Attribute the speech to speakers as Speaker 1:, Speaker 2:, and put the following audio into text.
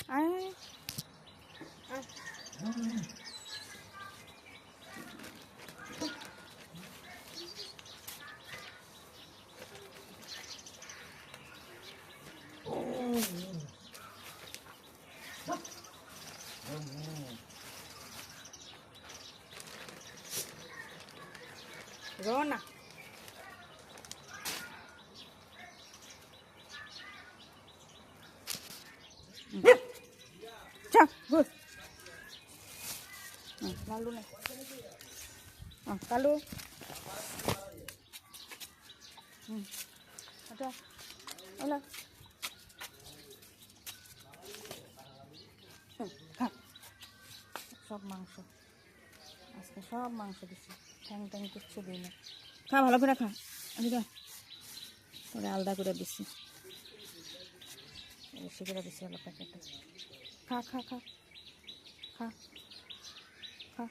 Speaker 1: আয় আয়। রোনা চা গুড লালু না কালু এটা ওলা খা সব মাংস আজকে সব মাংস দিছি ঠ্যাং ট্যাং কিচ্ছু দিই না খা ভালো করে খা এদিকে ওরে আলাদা করে দিছি বেশি করে দিছি হলো প্যাকেটে খা খা খা খা খা